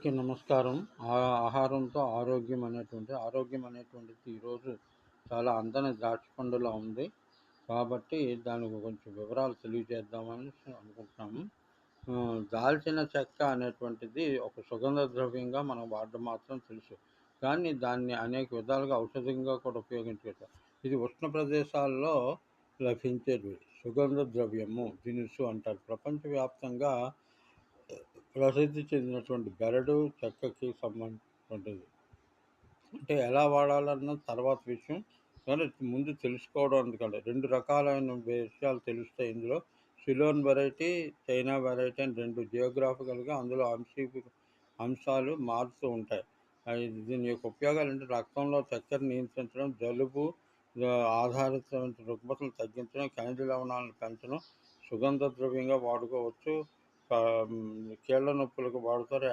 అందరికీ నమస్కారం. ఆహారంతో ఆరోగ్యం అనేటువంటిది ఈరోజు చాలా అందని ద్రాక్ష పండులా ఉంది. కాబట్టి దానికి కొంచెం వివరాలు తెలియజేద్దామని అనుకుంటున్నాము. దాల్చిన చెక్క అనేటువంటిది ఒక సుగంధ ద్రవ్యంగా మనం వాడడం మాత్రం తెలుసు. కానీ దాన్ని అనేక విధాలుగా ఔషధంగా కూడా ఉపయోగించవచ్చు. ఇది ఉష్ణ ప్రదేశాల్లో లభించేది సుగంధ ద్రవ్యము, దినుసు అంటారు. ప్రపంచవ్యాప్తంగా ప్రసిద్ధి చెందినటువంటి బెరడు చెక్కకి సంబంధించినటువంటిది. అంటే ఎలా వాడాలన్నది తర్వాత విషయం. కానీ ముందు తెలుసుకోవడం ఎందుకంటే 2 రకాలైన విషయాలు తెలుస్తాయి ఇందులో. సిలోన్ వెరైటీ, చైనా వెరైటీ అని 2 జియోగ్రాఫికల్‌గా అందులో అంశాలు మారుతూ ఉంటాయి. దీని యొక్క ఉపయోగాలంటే రక్తంలో చక్కెర నియంత్రించడం, జలుబు ఆధారితమైన రుగ్మతలు తగ్గించడం, ఖనిజ లవణాలను పెంచడం, సుగంధ ద్రవ్యంగా వాడుకోవచ్చు. కీళ్ళ నొప్పులకు వాడతారు.